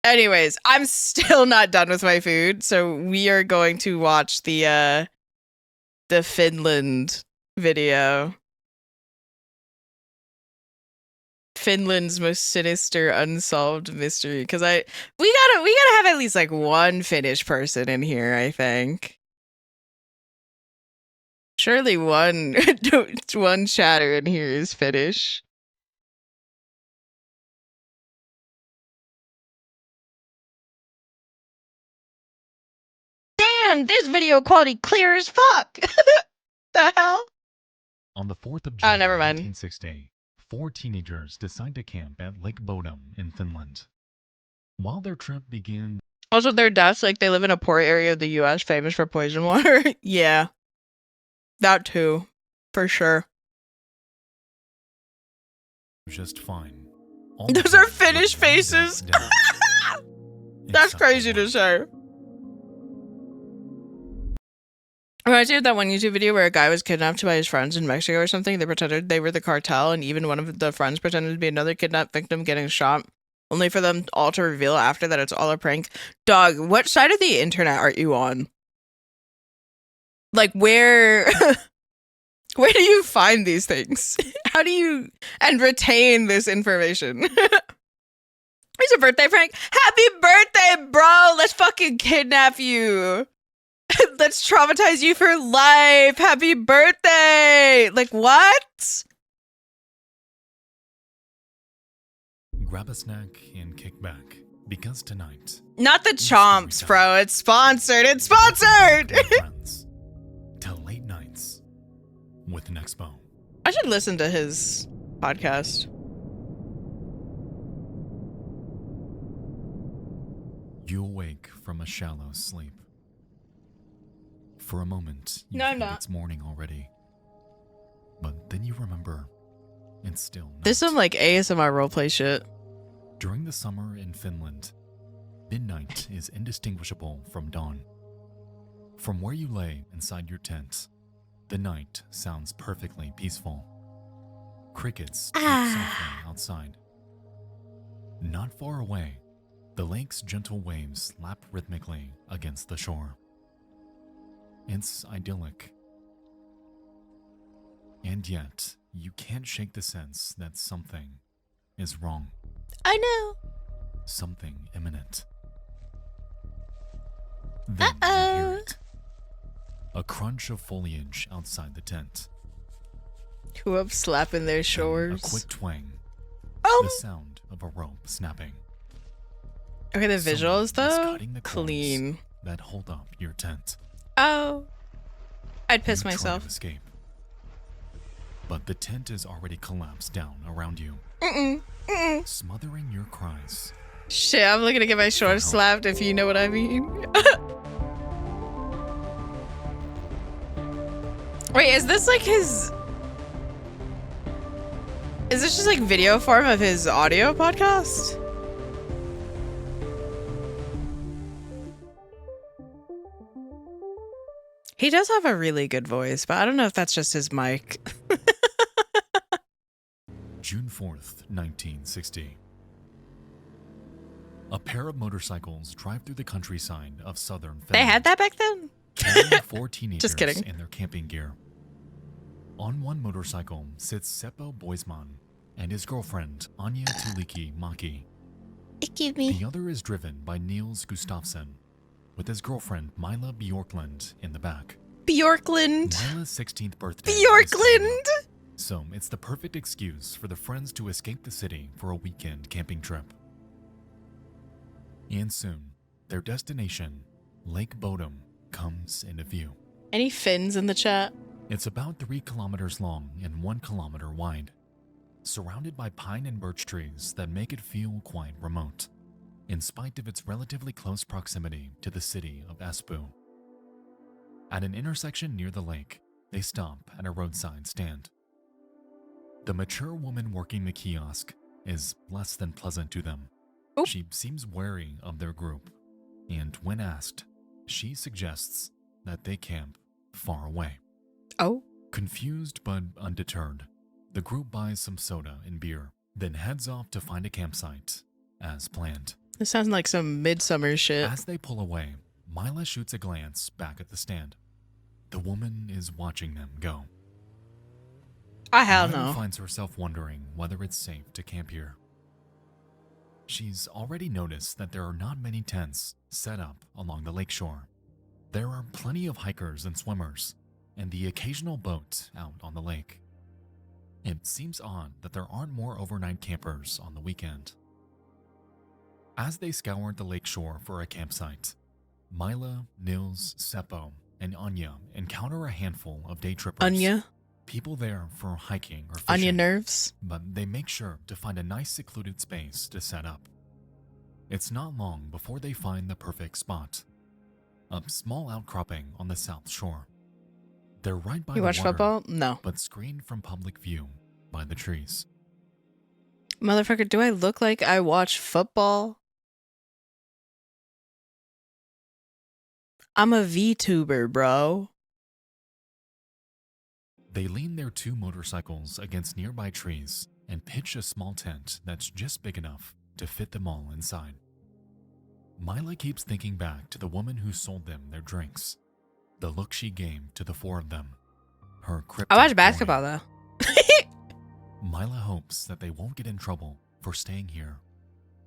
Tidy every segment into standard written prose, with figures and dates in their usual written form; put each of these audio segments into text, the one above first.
Anyways, I'm still not done with my food, so we are going to watch the Finland video. Finland's most sinister unsolved mystery. Because we gotta have at least like one Finnish person in here, I think. Surely one chatter in here is Finnish. Damn, this video quality clear as fuck. The hell? On the 4th of June, never mind. 1960, 4 teenagers decide to camp at Lake Bodom in Finland. While their trip began... Also, their deaths, like they live in a poor area of the U.S. famous for poison water. Yeah. That too. For sure. Just fine. Those are Finnish faces. That's crazy to say. Reminds me of that one YouTube video where a guy was kidnapped by his friends in Mexico or something. They pretended they were the cartel, and even one of the friends pretended to be another kidnapped victim getting shot, only for them all to reveal after that it's all a prank. Dog, what side of the internet are you on? Like, where where do you find these things? How do you and retain this information? It's a birthday prank. Happy birthday, bro! Let's fucking kidnap you. Let's traumatize you for life. Happy birthday! Like, what? Grab a snack and kick back, because tonight... Not the chomps, bro. It's sponsored. It's sponsored! Friends, to late nights with Nexpo. I should listen to his podcast. You awake from a shallow sleep. For a moment, you No, I'm think not. it's morning already. But then you remember, it's still night. This is some like ASMR roleplay shit. During the summer in Finland, midnight is indistinguishable from dawn. From where you lay inside your tent, the night sounds perfectly peaceful. Crickets chirp softly outside. Not far away, the lake's gentle waves lap rhythmically against the shore. It's idyllic. And yet, you can't shake the sense that something is wrong. I know. Something imminent. Then you hear it. A crunch of foliage outside the tent. Who up slapping their Then shores? a quick twang. Oh. The sound of a rope snapping. Okay, the Someone visuals is though, cutting the cords clean. that hold up your tent. Oh, I'd piss You try myself. to escape. But the tent is already collapsed down around you, smothering your cries. Shit, I'm looking to get my shorts slapped if you know what I mean. Wait, is this like his... Is this just like video form of his audio podcast? He does have a really good voice, but I don't know if that's just his mic. June 4th, 1960. A pair of motorcycles drive through the countryside of southern Finland. They had that back then? Carrying 4 teenagers Just kidding. in their camping gear. On one motorcycle sits Seppo Boisman and his girlfriend, Anya Tuliki Maki. Excuse The other is driven by Niels Gustafsson, with his girlfriend Mila Bjorklund in the back. Bjorklund. Mila's 16th birthday. is Bjorklund! coming up, so it's the perfect excuse for the friends to escape the city for a weekend camping trip. And soon, their destination, Lake Bodom, comes into view. Any Finns in the chat? It's about 3 kilometers long and 1 kilometer wide, surrounded by pine and birch trees that make it feel quite remote, in spite of its relatively close proximity to the city of Espoo. At an intersection near the lake, they stop at a roadside stand. The mature woman working the kiosk is less than pleasant to them. Oh. She seems wary of their group, and when asked, she suggests that they camp far away. Oh. Confused but undeterred, the group buys some soda and beer, then heads off to find a campsite, as planned. This sounds like some midsummer shit. As they pull away, Mila shoots a glance back at the stand. The woman is watching them go. Hell Mila no. finds herself wondering whether it's safe to camp here. She's already noticed that there are not many tents set up along the lakeshore. There are plenty of hikers and swimmers, and the occasional boat out on the lake. It seems odd that there aren't more overnight campers on the weekend. As they scoured the lakeshore for a campsite, Mila, Nils, Seppo, and Anya encounter a handful of day trippers. Anya? People there for hiking or fishing. Anya nerves? But they make sure to find a nice secluded space to set up. It's not long before they find the perfect spot. A small outcropping on the south shore. They're right by the watch water, football? No. but screened from public view by the trees. Motherfucker, do I look like I watch football? I'm a VTuber, bro. They lean their 2 motorcycles against nearby trees and pitch a small tent that's just big enough to fit them all inside. Mila keeps thinking back to the woman who sold them their drinks. The look she gave to the 4 of them. Her cryptic I watch basketball, warning. though. Mila hopes that they won't get in trouble for staying here.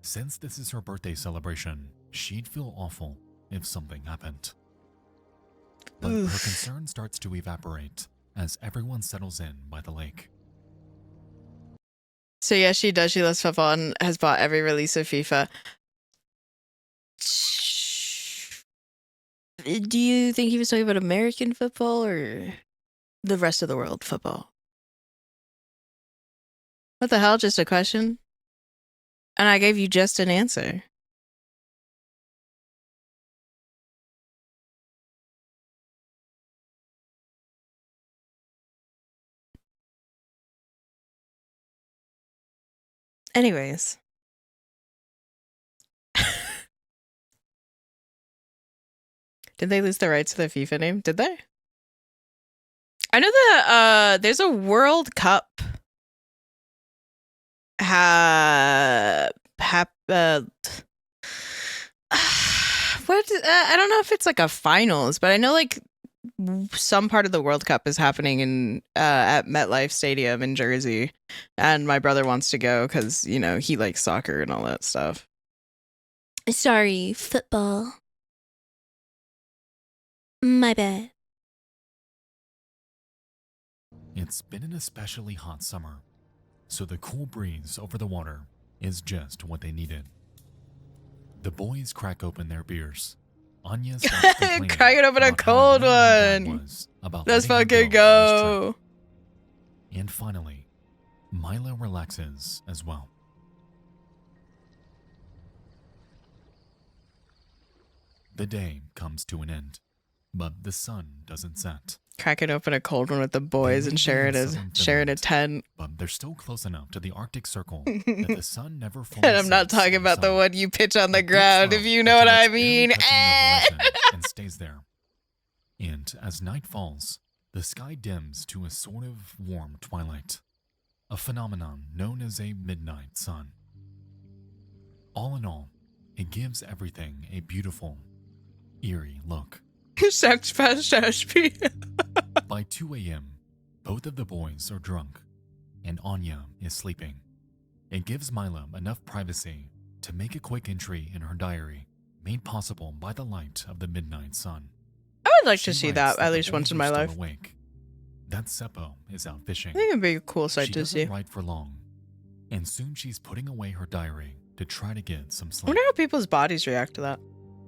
Since this is her birthday celebration, she'd feel awful if something happened. But her concern starts to evaporate as everyone settles in by the lake. So yeah, she does. She loves football and has bought every release of FIFA. Do you think he was talking about American football or the rest of the world football? What the hell? Just a question? And I gave you just an answer. Anyways. Did they lose the rights to the FIFA name? Did they? I know that there's a World Cup I don't know if it's like a finals, but I know like some part of the World Cup is happening in at MetLife Stadium in Jersey, and my brother wants to go because you know he likes soccer and all that stuff. Sorry, football. My bad. It's been an especially hot summer, so the cool breeze over the water is just what they needed. The boys crack open their beers. Anya starts complaining Cracking open a about how cold annoyed her dad one. was about Let's letting her fucking go on this go. trip. And finally, Mila relaxes as well. The day comes to an end, but the sun doesn't set. Cracking open a cold one with the boys and sharing a tent. But they're still close enough to the Arctic Circle that the sun never fully And I'm not sets talking in about the summer. one you pitch on the It dips ground, low if you know what until I it's barely mean. touching the horizon and stays there. And as night falls, the sky dims to a sort of warm twilight, a phenomenon known as a midnight sun. All in all, it gives everything a beautiful, eerie look. Sex fast Ashby. By 2 a.m., both of the boys are drunk, and Anya is sleeping. It gives Mila enough privacy to make a quick entry in her diary, made possible by the light of the midnight sun. I would like to She see writes that at the least once boys in are my still life. Awake. That Seppo is out fishing. I think it'd be a cool sight She to doesn't see. write for long, and soon she's putting away her diary to try to get some I sleep. wonder how people's bodies react to that.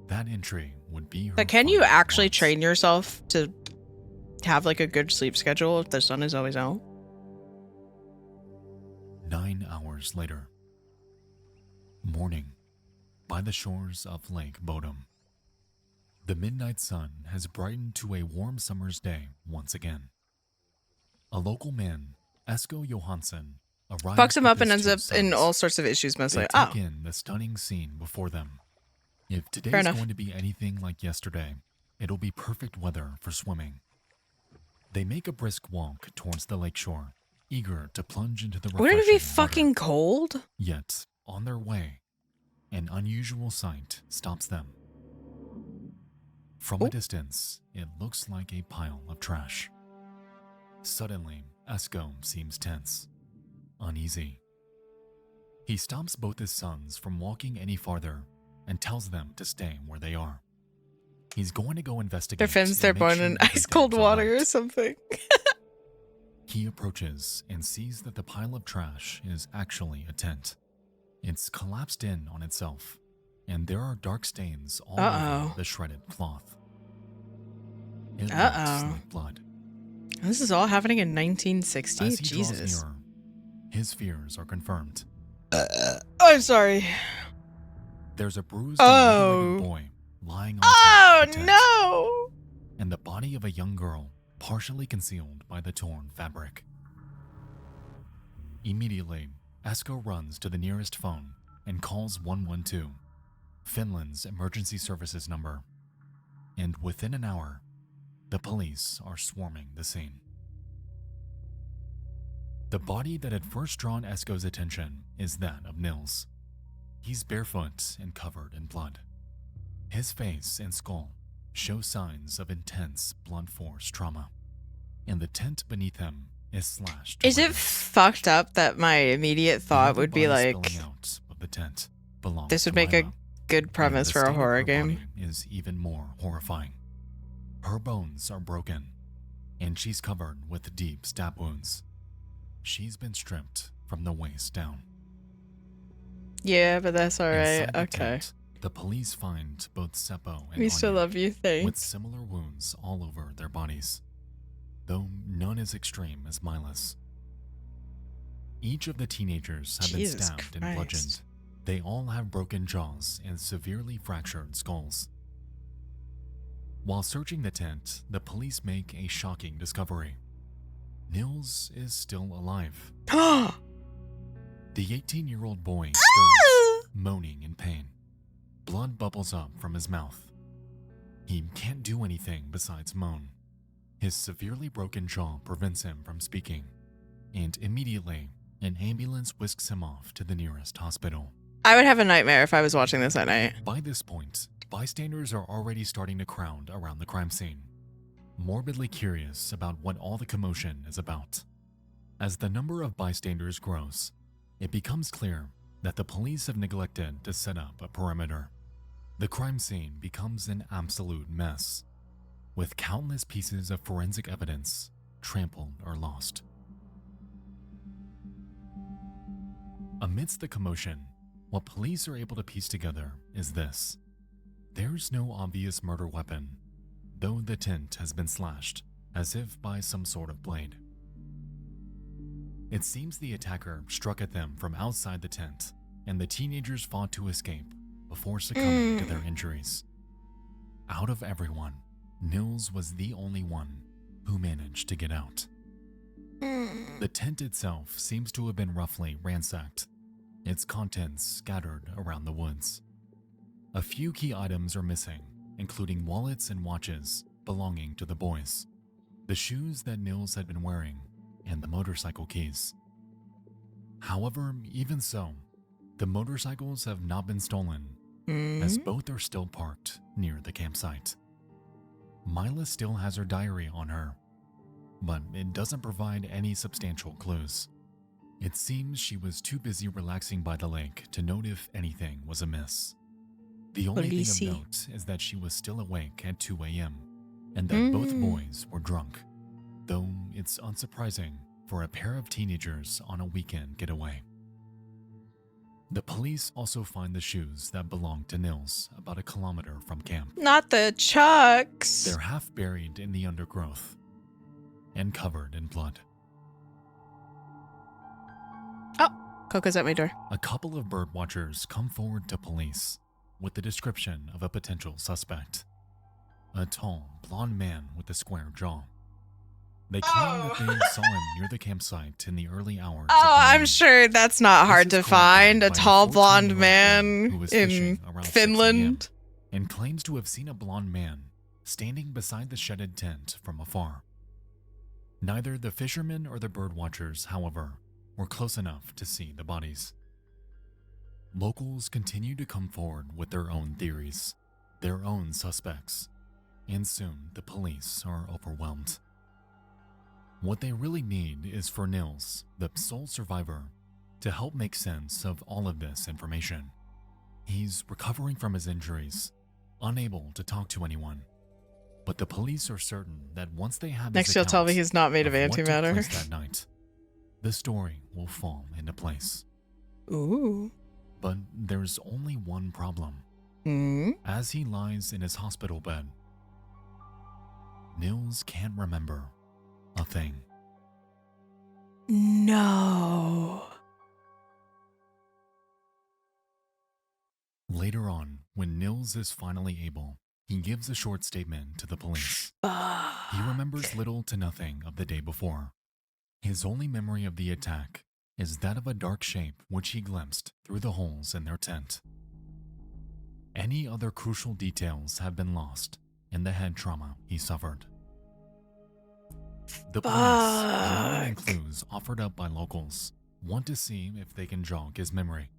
That entry would be her Like, can you final actually words. train yourself to have like a good sleep schedule if the sun is always out? 9 hours later. Morning, by the shores of Lake Bodom. The midnight sun has brightened to a warm summer's day once again. A local man, Esko Johansson, arrives Fucks him with up and his ends 2 up in sons. all sorts of issues mostly. They Oh, take in the stunning scene before them. If today Fair is enough. going to be anything like yesterday, it'll be perfect weather for swimming. They make a brisk walk towards the lakeshore, eager to plunge into the refreshing wouldn't it be water. fucking cold? Yet, on their way, An unusual sight stops them. From Oh. a distance, it looks like a pile of trash. Suddenly, Esko seems tense, uneasy. He stops both his sons from walking any farther and tells them to stay where they are. He's going to go investigate. Their fins, and they're make born sure in that ice the cold things are water or right. something. He approaches and sees that the pile of trash is actually a tent. It's collapsed in on itself, and there are dark stains all over the shredded cloth. It looks like blood. This is all happening in 1960? As he Jesus. draws nearer, his fears are confirmed. I'm sorry. There's a bruised and mutilated boy lying on top of the tent, no! and the body of a young girl partially concealed by the torn fabric. Immediately, Esko runs to the nearest phone and calls 112, Finland's emergency services number. And within an hour, the police are swarming the scene. The body that had first drawn Esko's attention is that of Nils. He's barefoot and covered in blood. His face and skull show signs of intense blunt force trauma, and the tent beneath him is slashed. Is it fucked up that my immediate thought would be like, out of the tent this would make a good premise for a horror game? Is even more horrifying. Her bones are broken, and she's covered with deep stab wounds. She's been stripped from the waist down. Yeah, but that's alright. Inside the Okay. tent, the police find both Seppo and We still Anya love you, with thanks. similar wounds all over their bodies, though none as extreme as Milas. Each of the teenagers have been Jesus stabbed and Christ. bludgeoned. They all have broken jaws and severely fractured skulls. While searching the tent, the police make a shocking discovery. Nils is still alive. The 18-year-old boy stirs, moaning in pain. Blood bubbles up from his mouth. He can't do anything besides moan. His severely broken jaw prevents him from speaking, and immediately, an ambulance whisks him off to the nearest hospital. I would have a nightmare if I was watching this at night. By this point, bystanders are already starting to crowd around the crime scene, morbidly curious about what all the commotion is about. As the number of bystanders grows, it becomes clear that the police have neglected to set up a perimeter. The crime scene becomes an absolute mess, with countless pieces of forensic evidence trampled or lost. Amidst the commotion, what police are able to piece together is this. There's no obvious murder weapon, though the tent has been slashed, as if by some sort of blade. It seems the attacker struck at them from outside the tent, and the teenagers fought to escape before succumbing to their injuries. Out of everyone, Nils was the only one who managed to get out. The tent itself seems to have been roughly ransacked, its contents scattered around the woods. A few key items are missing, including wallets and watches belonging to the boys, the shoes that Nils had been wearing, and the motorcycle keys. However, even so, the motorcycles have not been stolen, as both are still parked near the campsite. Mila still has her diary on her, but it doesn't provide any substantial clues. It seems she was too busy relaxing by the lake to note if anything was amiss. The only thing of note is that she was still awake at 2 a.m. and that both boys were drunk, though it's unsurprising for a pair of teenagers on a weekend getaway. The police also find the shoes that belonged to Nils about 1 kilometer from camp. Not the Chucks. They're half buried in the undergrowth and covered in blood. Oh, Coco's at my door. A couple of bird watchers come forward to police with the description of a potential suspect. A tall, blonde man with a square jaw. They claim that they saw him near the campsite in the early hours of the I'm morning. sure that's not hard This to is find. A corroborated by tall 14-year-old blonde boy who man was in fishing around 6 Finland. a.m. and claims to have seen a blonde man standing beside the shedded tent from afar. Neither the fishermen or the bird watchers, however, were close enough to see the bodies. Locals continue to come forward with their own theories, their own suspects, and soon the police are overwhelmed. What they really need is for Nils, the sole survivor, to help make sense of all of this information. He's recovering from his injuries, unable to talk to anyone, but the police are certain that once they have Next his you'll tell me account he's not made of what took antimatter. place that night, the story will fall into place. Ooh. But there's only one problem. Hmm? As he lies in his hospital bed, Nils can't remember a thing. No. Later on, when Nils is finally able, he gives a short statement to the police. He remembers little to nothing of the day before. His only memory of the attack is that of a dark shape which he glimpsed through the holes in their tent. Any other crucial details have been lost in the head trauma he suffered. The police, drawing on clues offered up by locals, want to see if they can jog his memory.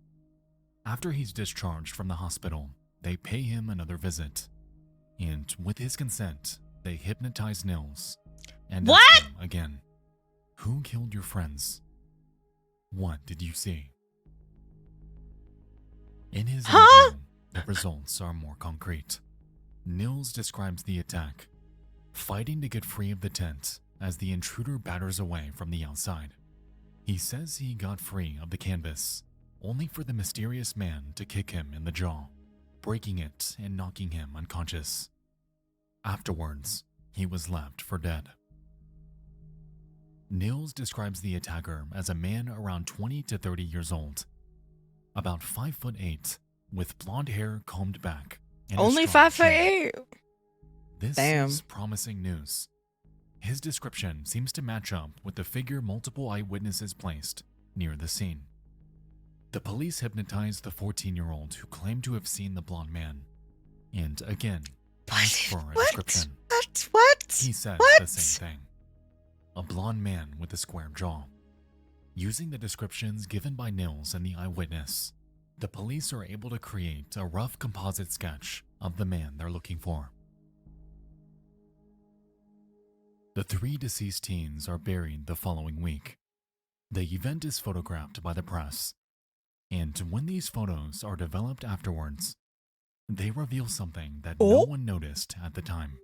After he's discharged from the hospital, they pay him another visit. And with his consent, they hypnotize Nils and ask him again, "Who killed your friends? What did you see?" In his interview, the results are more concrete. Nils describes the attack, fighting to get free of the tent as the intruder batters away from the outside. He says he got free of the canvas, only for the mysterious man to kick him in the jaw, breaking it and knocking him unconscious. Afterwards, he was left for dead. Nils describes the attacker as a man around 20 to 30 years old, about 5'8", with blonde hair combed back. And Only a strong 5'8". chin. This Damn. is promising news. His description seems to match up with the figure multiple eyewitnesses placed near the scene. The police hypnotized the 14-year-old who claimed to have seen the blonde man, and again asked for a description. What? He says the same thing. A blonde man with a square jaw. Using the descriptions given by Nils and the eyewitness, the police are able to create a rough composite sketch of the man they're looking for. The 3 deceased teens are buried the following week. The event is photographed by the press, and when these photos are developed afterwards, they reveal something that no one noticed at the time.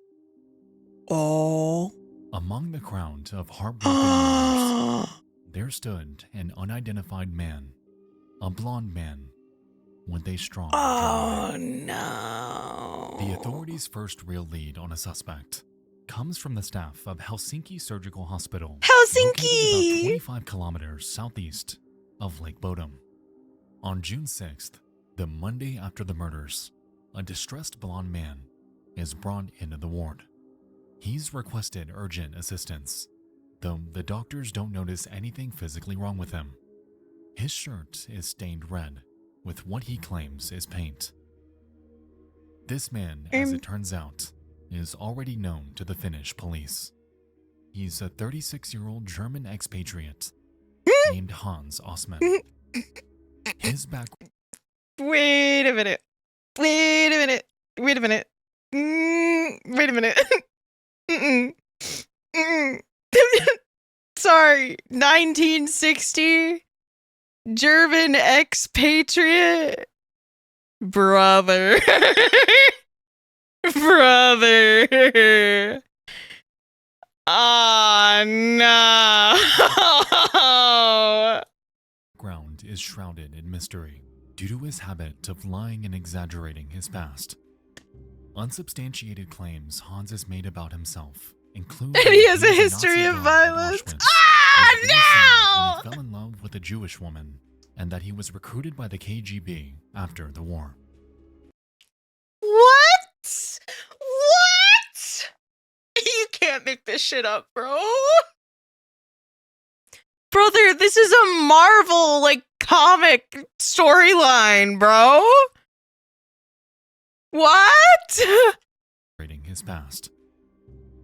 Among the crowd of heartbroken mourners, there stood an unidentified man, a blonde man, with a strong jaw. No. The authorities' first real lead on a suspect comes from the staff of Helsinki Surgical Hospital, located about 25 kilometers southeast of Lake Bodom. On June 6th, the Monday after the murders, a distressed blonde man is brought into the ward. He's requested urgent assistance, though the doctors don't notice anything physically wrong with him. His shirt is stained red with what he claims is paint. This man, as it turns out, is already known to the Finnish police. He's a 36-year-old German expatriate named Hans Osman. His back. Wait a minute. Sorry, 1960 German expatriate brother. Brother. Oh no. Ground is shrouded in mystery due to his habit of lying and exaggerating his past. Unsubstantiated claims Hans has made about himself include And he has a history of violence. When Ah, he fell in love with a Jewish woman, and that he was recruited by the KGB after the war. What? What? You can't make this shit up, bro. Brother, this is a Marvel, comic storyline, bro. What? His past.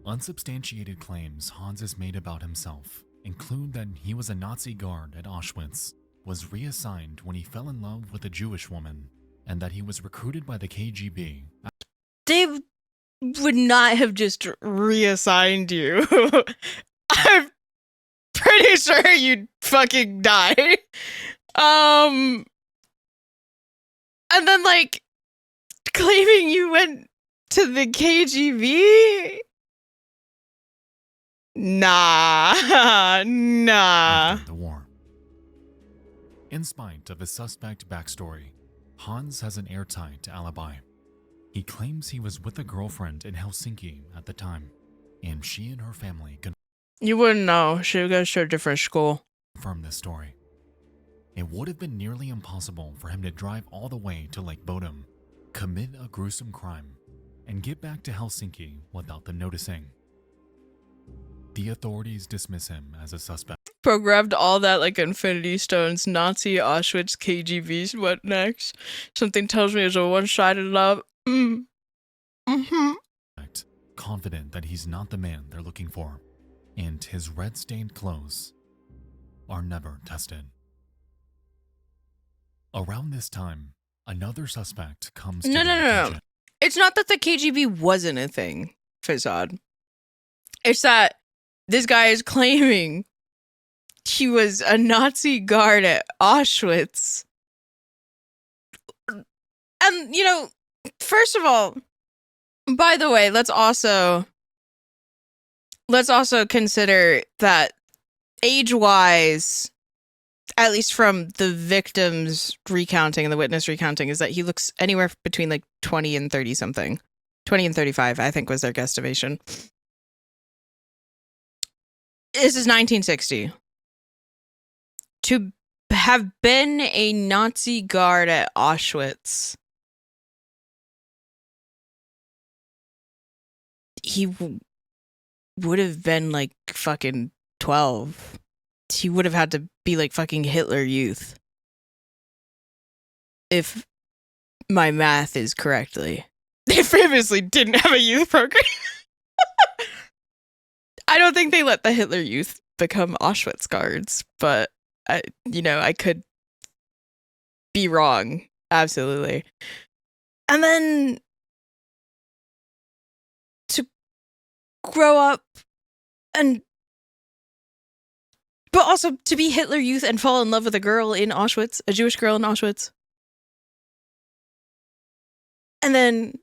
Unsubstantiated claims Hans has made about himself include that he was a Nazi guard at Auschwitz, was reassigned when he fell in love with a Jewish woman and that he was recruited by the KGB. They would not have just reassigned you. I'm pretty sure you'd fucking die. And then, like, claiming you went to the KGB? Nah. After the war. In spite of his suspect backstory, Hans has an airtight alibi. He claims he was with a girlfriend in Helsinki at the time, and she and her family You wouldn't know. She goes to a different school. confirm this story. It would have been nearly impossible for him to drive all the way to Lake Bodom, commit a gruesome crime, and get back to Helsinki without them noticing. The authorities dismiss him as a suspect. Programmed all that like Infinity Stones, Nazi, Auschwitz, KGB. What next? Something tells me it's a one-sided love. Confident that he's not the man they're looking for, and his red-stained clothes are never tested. Around this time, another suspect comes to No. attention. It's not that the KGB wasn't a thing, Faisad. It's that this guy is claiming he was a Nazi guard at Auschwitz. And, you know, first of all, by the way, let's also consider that age-wise, at least from the victim's recounting and the witness recounting, is that he looks anywhere between like 20 and 30 something. 20 and 35, I think, was their guesstimation. This is 1960. To have been a Nazi guard at Auschwitz, he would have been like fucking 12. He would have had to be like fucking Hitler Youth, if my math is correctly. They famously didn't have a youth program. I don't think they let the Hitler Youth become Auschwitz guards, but I could be wrong. Absolutely. And then to grow up but also to be Hitler Youth and fall in love with a girl in Auschwitz, a Jewish girl in Auschwitz. And then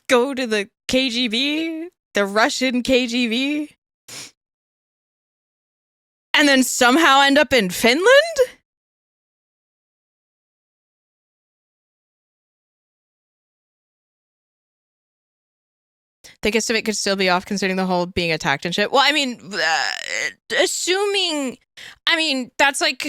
go to the KGB, the Russian KGB. And then somehow end up in Finland? The guess of it could still be off considering the whole being attacked and shit. Well, I mean, that's like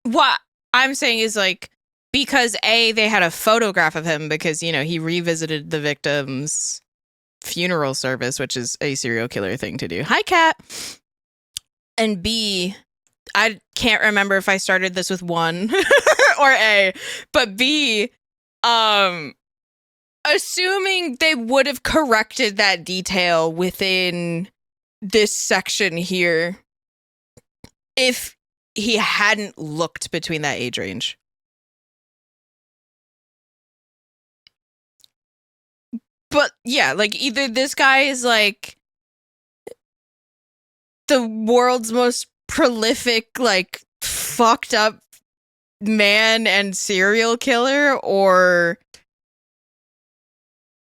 what I'm saying is like, because they had a photograph of him because, he revisited the victim's funeral service, which is a serial killer thing to do. Hi, Kat. And B, I can't remember if I started this with 1 or A, but B, assuming they would have corrected that detail within this section here if he hadn't looked between that age range. But yeah, like either this guy is like the world's most prolific, like fucked up man and serial killer, or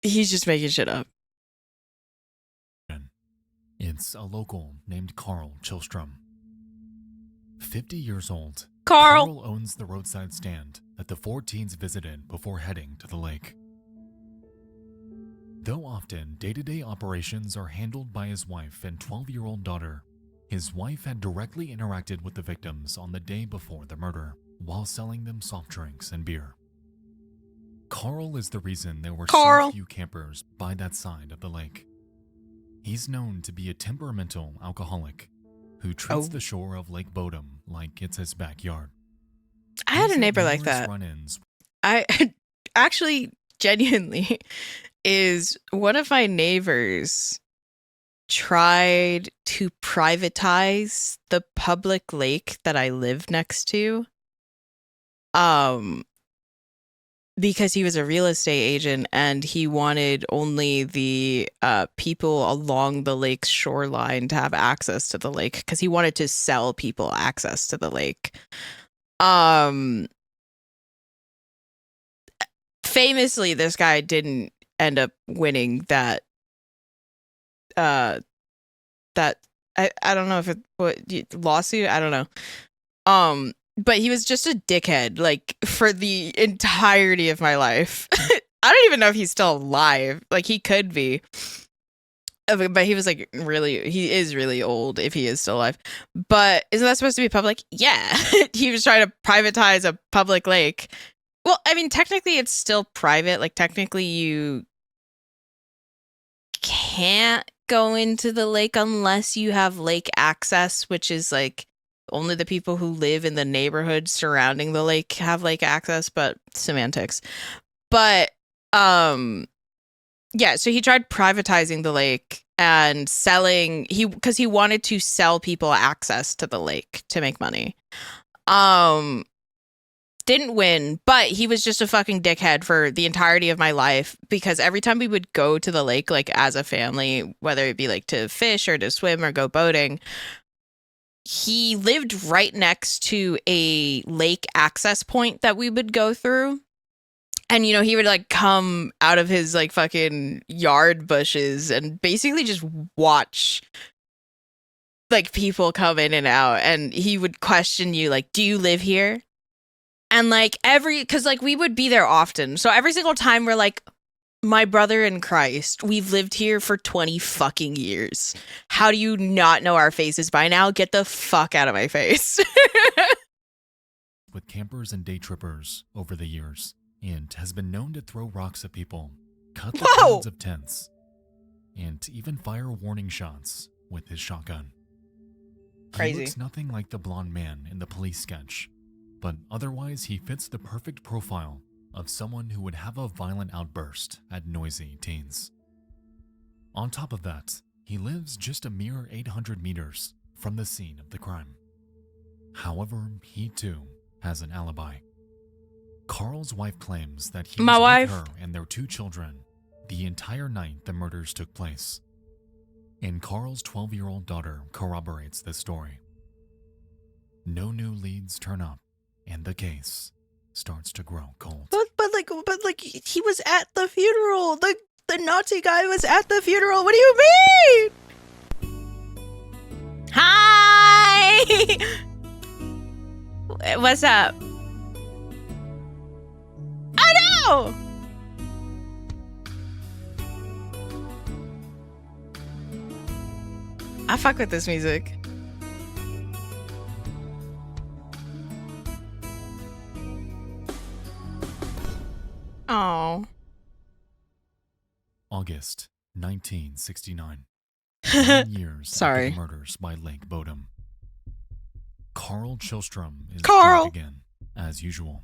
he's just making shit up. It's a local named Carl Chilstrom. 50 years old, Carl owns the roadside stand that the 4 teens visited before heading to the lake. Though often day-to-day operations are handled by his wife and 12-year-old daughter, his wife had directly interacted with the victims on the day before the murder while selling them soft drinks and beer. Carl is the reason there were so few campers by that side of the lake. He's known to be a temperamental alcoholic who treats the shore of Lake Bodom like it's his backyard. I had a neighbor like that. I actually genuinely is one of my neighbors tried to privatize the public lake that I live next to. Because he was a real estate agent and he wanted only the people along the lake's shoreline to have access to the lake because he wanted to sell people access to the lake. Famously, this guy didn't end up winning that. I don't know if it lawsuit. I don't know. But he was just a dickhead, like, for the entirety of my life. I don't even know if he's still alive. Like, he could be. But he was, like, he is really old if he is still alive. But isn't that supposed to be public? Yeah. He was trying to privatize a public lake. Well, I mean, technically it's still private. Like, technically you can't go into the lake unless you have lake access, which is, like, only the people who live in the neighborhood surrounding the lake have lake access, but semantics. But yeah, so he tried privatizing the lake and selling because he wanted to sell people access to the lake to make money. Didn't win, but he was just a fucking dickhead for the entirety of my life because every time we would go to the lake, like as a family, whether it be like to fish or to swim or go boating, he lived right next to a lake access point that we would go through. And, you know, he would like come out of his like fucking yard bushes and basically just watch like people come in and out. And he would question you like, do you live here? And like because like we would be there often. So every single time we're like, my brother in Christ, we've lived here for 20 fucking years. How do you not know our faces by now? Get the fuck out of my face. With campers and day trippers over the years, and has been known to throw rocks at people, cut the cords of tents, and even fire warning shots with his shotgun. Crazy. He looks nothing like the blonde man in the police sketch, but otherwise he fits the perfect profile of someone who would have a violent outburst at noisy teens. On top of that, he lives just a mere 800 meters from the scene of the crime. However, he too has an alibi. Carl's wife claims that he was with her and their 2 children the entire night the murders took place. And Carl's 12-year-old daughter corroborates this story. No new leads turn up, and the case starts to grow cold. But like he was at the funeral. The Nazi guy was at the funeral. What do you mean? Hi. What's up? I know. I fuck with this music. Oh. August 1969. 9 years Sorry. after the murders by Lake Bodom. Carl Chillstrom is Carl back again, as usual.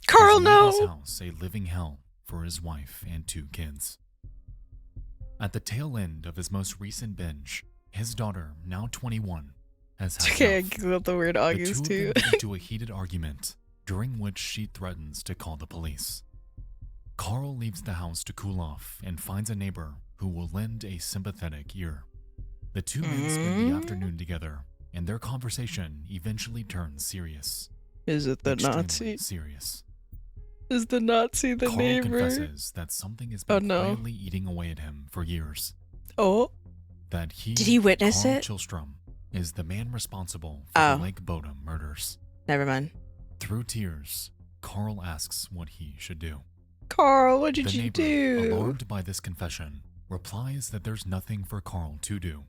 Carl, He's made no. his house a living hell for his wife and 2 kids. At the tail end of his most recent binge, his daughter, now 21, has had Okay, I enough. googled the word August The 2 too. of them get into a heated argument, during which she threatens to call the police. Carl leaves the house to cool off and finds a neighbor who will lend a sympathetic ear. The 2 men spend the afternoon together, and their conversation eventually turns serious. Is it the Extremely Nazi? serious. Is the Nazi the Carl neighbor? confesses that something has been quietly eating away at him for years. Oh. That Did he witness Carl it? Chillstrom, is the man responsible for the Lake Bodom murders. Never mind. Through tears, Carl asks what he should do. Carl, what did The you neighbor, do? alarmed by this confession, replies that there's nothing for Carl to do.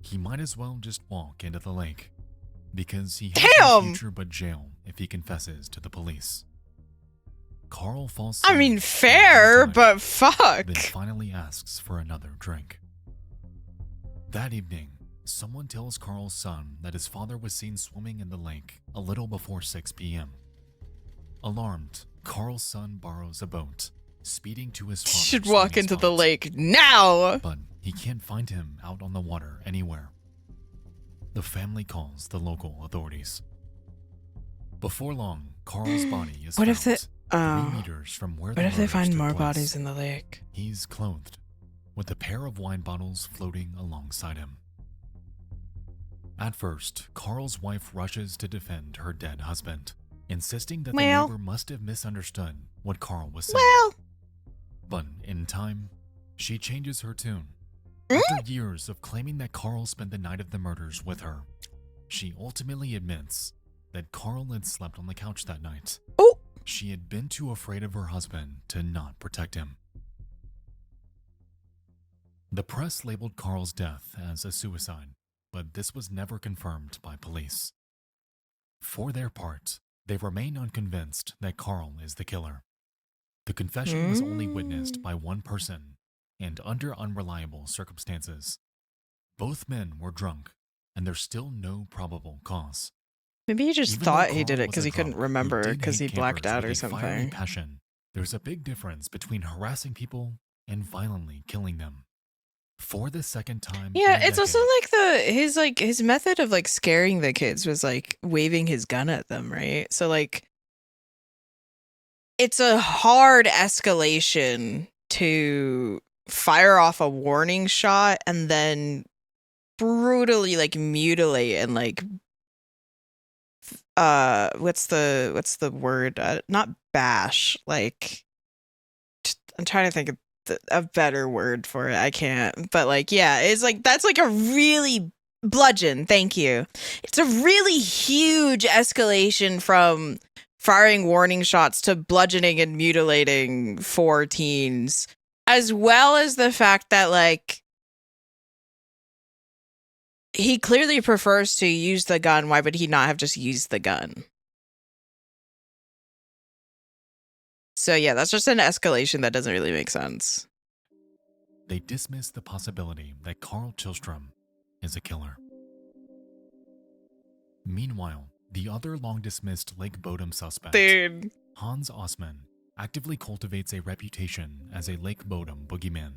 He might as well just walk into the lake, because he has no future but jail if he confesses to the police. Carl falls I mean, silent for a fair, long time, but fuck. then finally asks for another drink. That evening, someone tells Carl's son that his father was seen swimming in the lake a little before 6 p.m. Alarmed, Carl's son borrows a boat speeding to his Should father's walk hiding into the spot. lake now. But he can't find him out on the water anywhere. The family calls the local authorities. Before long, Carl's body is What found if they? 3 meters from where What the if they murders find took more place. bodies in the lake? He's clothed, with a pair of wine bottles floating alongside him. At first, Carl's wife rushes to defend her dead husband, insisting that the neighbor must have misunderstood what Carl was saying. But in time, she changes her tune. After years of claiming that Carl spent the night of the murders with her, she ultimately admits that Carl had slept on the couch that night. Oh! She had been too afraid of her husband to not protect him. The press labeled Carl's death as a suicide, but this was never confirmed by police. For their part, they remain unconvinced that Carl is the killer. The confession was only witnessed by one person and under unreliable circumstances. Both men were drunk, and there's still no probable cause. Maybe he just Even thought though he did Carl it was because a he couldn't drunk who remember did because he hate blacked campers out or with a fiery something. passion, there's a big difference between harassing people and violently killing them. For the second time, Yeah, in a it's also decade, like his method of like scaring the kids was like waving his gun at them, right? So like it's a hard escalation to fire off a warning shot and then brutally like mutilate and like what's the word? Not bash, like I'm trying to think of a better word for it. I can't. But like, yeah, it's like that's like a really bludgeon. Thank you. It's a really huge escalation from firing warning shots to bludgeoning and mutilating 4 teens, as well as the fact that like he clearly prefers to use the gun. Why would he not have just used the gun? So yeah, that's just an escalation that doesn't really make sense. they dismiss the possibility that Carl Tillstrom is a killer. Meanwhile, the other long-dismissed Lake Bodom suspect, Dude. Hans Osman, actively cultivates a reputation as a Lake Bodom boogeyman.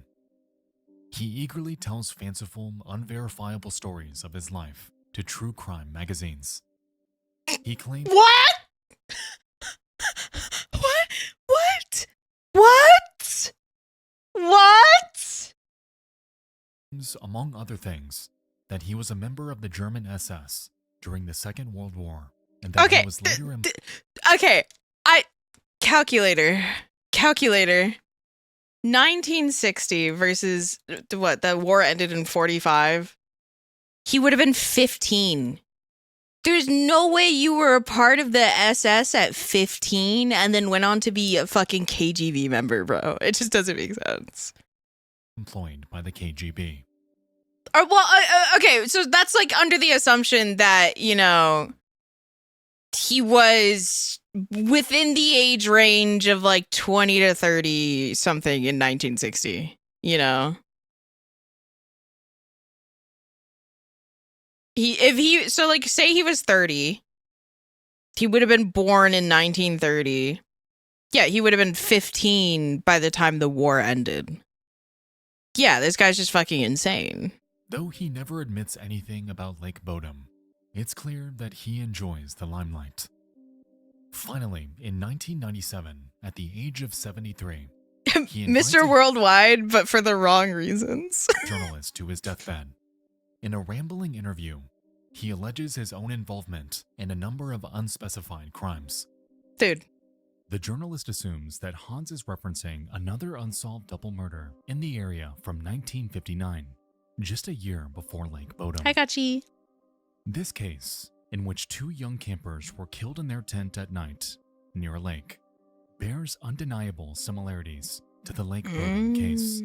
He eagerly tells fanciful, unverifiable stories of his life to true crime magazines. He claims What? What? among other things, that he was a member of the German SS during the Second World War, and that Okay. he was later Okay. Calculator. 1960 versus what? The war ended in 45. He would have been 15. There's no way you were a part of the SS at 15 and then went on to be a fucking KGB member, bro. It just doesn't make sense. employed by the KGB. Or well, okay, so that's like under the assumption that, you know, he was within the age range of like 20 to 30 something in 1960, you know? So like say he was 30, he would have been born in 1930. Yeah, he would have been 15 by the time the war ended. Yeah, this guy's just fucking insane. Though he never admits anything about Lake Bodom, it's clear that he enjoys the limelight. Finally, in 1997, at the age of 73, he invites Mr. a Worldwide, but for the wrong reasons. journalist to his deathbed. In a rambling interview, he alleges his own involvement in a number of unspecified crimes. Dude. The journalist assumes that Hans is referencing another unsolved double murder in the area from 1959, just a year before Lake Bodom. I got you. This case, in which 2 young campers were killed in their tent at night near a lake, bears undeniable similarities to the Lake Bodom case.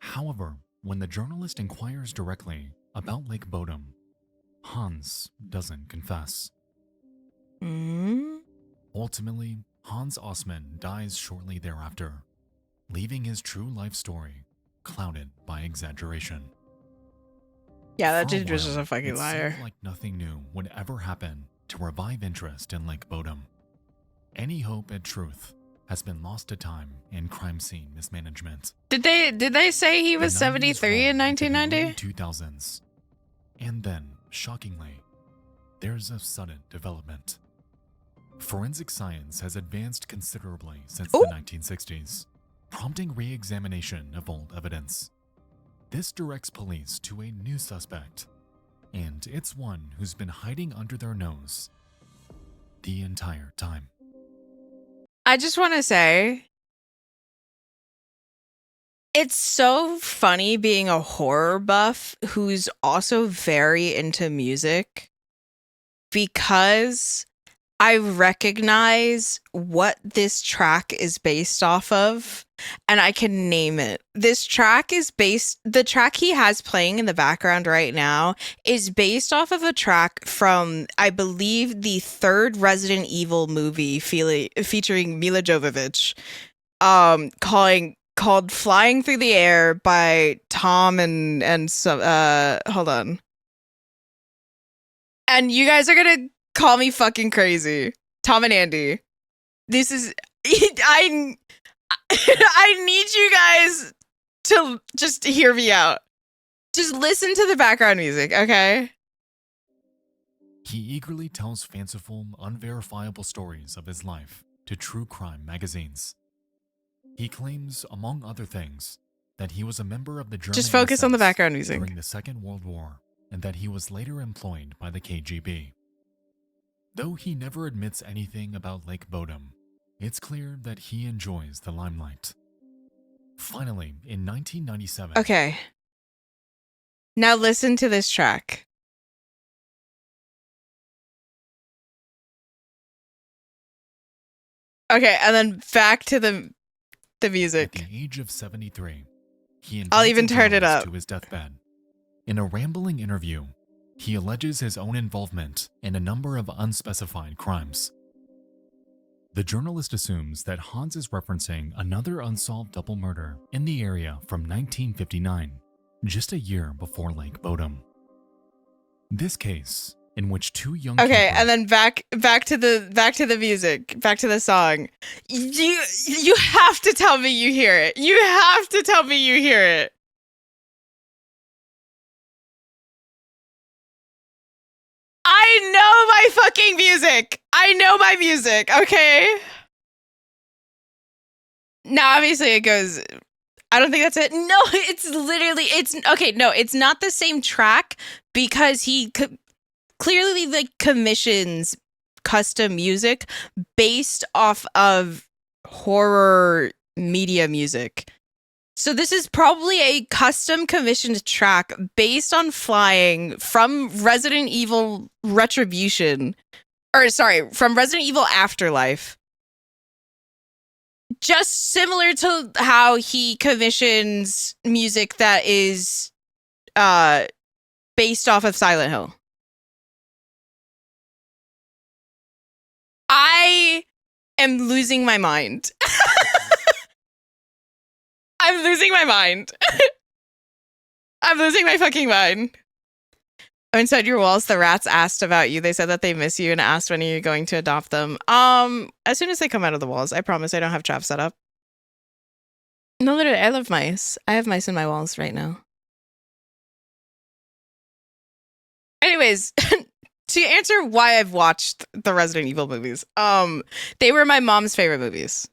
However, when the journalist inquires directly about Lake Bodom, Hans doesn't confess. Ultimately, Hans Osman dies shortly thereafter, leaving his true life story clouded by exaggeration. Yeah, that For a dude was just while, a fucking it liar. seemed like nothing new would ever happen to revive interest in Lake Bodom. Any hope at truth has been lost to time and crime scene mismanagement. Did they say he was The 90s 73 in roll into the 1990? early 2000s. And then, shockingly, there's a sudden development. Forensic science has advanced considerably since Ooh. the 1960s, prompting re-examination of old evidence. This directs police to a new suspect, and it's one who's been hiding under their nose the entire time. I just want to say, it's so funny being a horror buff who's also very into music, because I recognize what this track is based off of, and I can name it. This track is the track he has playing in the background right now is based off of a track from, I believe, the third Resident Evil movie featuring Mila Jovovich, called Flying Through the Air by Tom and some, hold on. And you guys are gonna call me fucking crazy. Tom and Andy. This is I need you guys to just hear me out. Just listen to the background music, okay? He eagerly tells fanciful, unverifiable stories of his life to true crime magazines. He claims, among other things, that he was a member of the German Just focus on the SS background music. during the Second World War, and that he was later employed by the KGB. Though he never admits anything about Lake Bodom, it's clear that he enjoys the limelight. Finally, in 1997... Okay. Now listen to this track. Okay, and then back to the music. At the age of 73, he I'll even invites a turn it journalist up. to his deathbed. In a rambling interview, he alleges his own involvement in a number of unspecified crimes. The journalist assumes that Hans is referencing another unsolved double murder in the area from 1959, just a year before Lake Bodom. This case, in which two young Okay, campers and then back to the music, back to the song. You have to tell me you hear it. You have to tell me you hear it. I know my fucking music. I know my music, okay? Now, obviously it goes, I don't think that's it. No, it's literally, it's not the same track, because he clearly like commissions custom music based off of horror media music. So this is probably a custom commissioned track based on Flying from Resident Evil Retribution. Or sorry, from Resident Evil Afterlife. Just similar to how he commissions music that is based off of Silent Hill. I am losing my mind. I'm losing my mind. I'm losing my fucking mind. Inside your walls, the rats asked about you. They said that they miss you and asked when are you going to adopt them. As soon as they come out of the walls, I promise I don't have traps set up. No, literally, I love mice. I have mice in my walls right now. Anyways, to answer why I've watched the Resident Evil movies, they were my mom's favorite movies.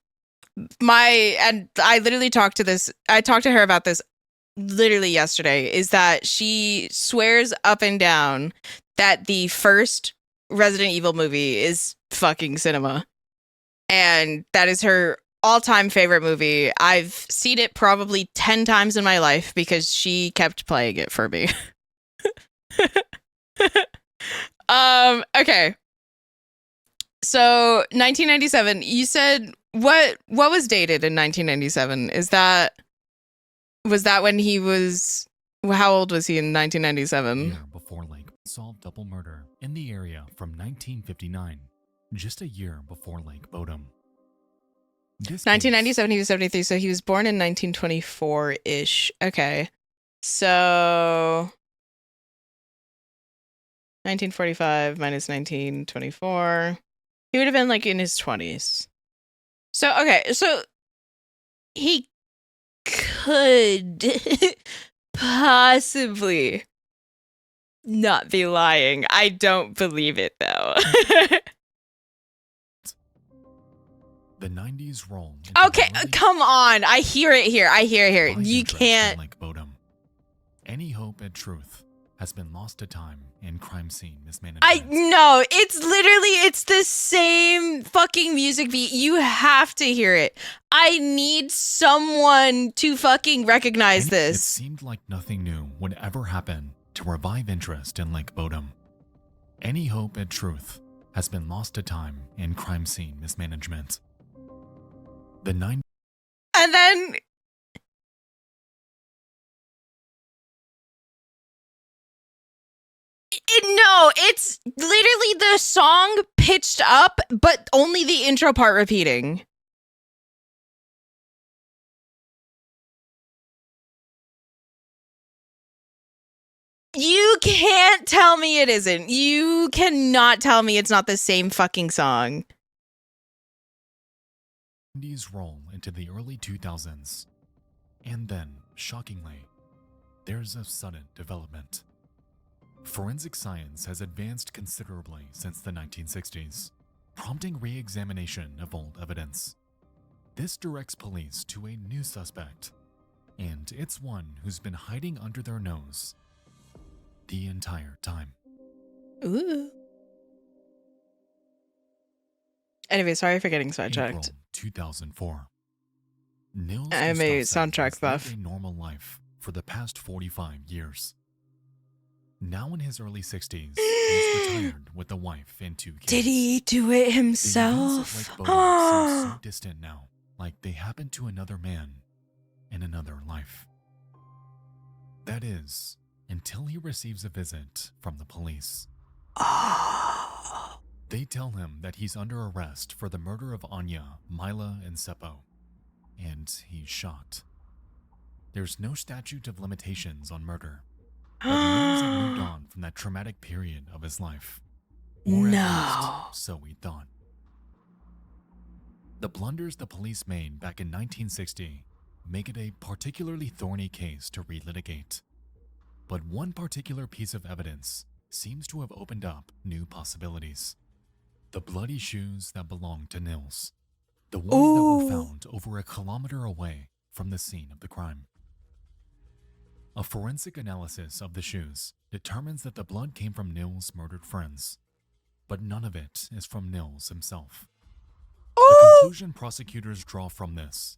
And I literally talked to her about this literally yesterday, is that she swears up and down that the first Resident Evil movie is fucking cinema. And that is her all-time favorite movie. I've seen it probably 10 times in my life because she kept playing it for me. Okay. So 1997, you said what was dated in 1997? Was that when he was, how old was he in 1997? year before Lake solved double murder in the area from 1959, just a year before Lake Bodom. 1997, he was 73, so he was born in 1924-ish. Okay. So 1945 minus 1924. He would have been like in his 20s. So, okay, so he could possibly not be lying. I don't believe it, though. The 90s roll. Okay, come on. I hear it here. You can't. Like Bodum. Any hope at truth has been lost to time and crime scene mismanagement. No, it's the same fucking music beat. You have to hear it. I need someone to fucking recognize this. It seemed like nothing new would ever happen to revive interest in Lake Bodum. Any hope at truth has been lost to time and crime scene mismanagement. The 90s. And then no, it's literally the song pitched up, but only the intro part repeating. You can't tell me it isn't. You cannot tell me it's not the same fucking song. 90s roll into the early 2000s. And then, shockingly, there's a sudden development. Forensic science has advanced considerably since the 1960s, prompting re-examination of old evidence. This directs police to a new suspect, and it's one who's been hiding under their nose the entire time. Ooh. Anyway, sorry for getting sidetracked. April 2004. Nils I'm a Gustafsson soundtrack has buff. lived a normal life for the past 45 years. Now in his early 60s, he's retired with a wife and 2 kids. Did he do it himself? The events of Lake Bodum seem so distant now, like they happened to another man in another life. That is, until he receives a visit from the police. They tell him that he's under arrest for the murder of Anya, Mila, and Seppo, and he's shocked. There's no statute of limitations on murder, but Nils had moved on from that traumatic period of his life. Or at least, so we thought. The blunders the police made back in 1960 make it a particularly thorny case to relitigate. But one particular piece of evidence seems to have opened up new possibilities. The bloody shoes that belonged to Nils. The ones that were found over a kilometer away from the scene of the crime. A forensic analysis of the shoes determines that the blood came from Nils' murdered friends, but none of it is from Nils himself. The conclusion prosecutors draw from this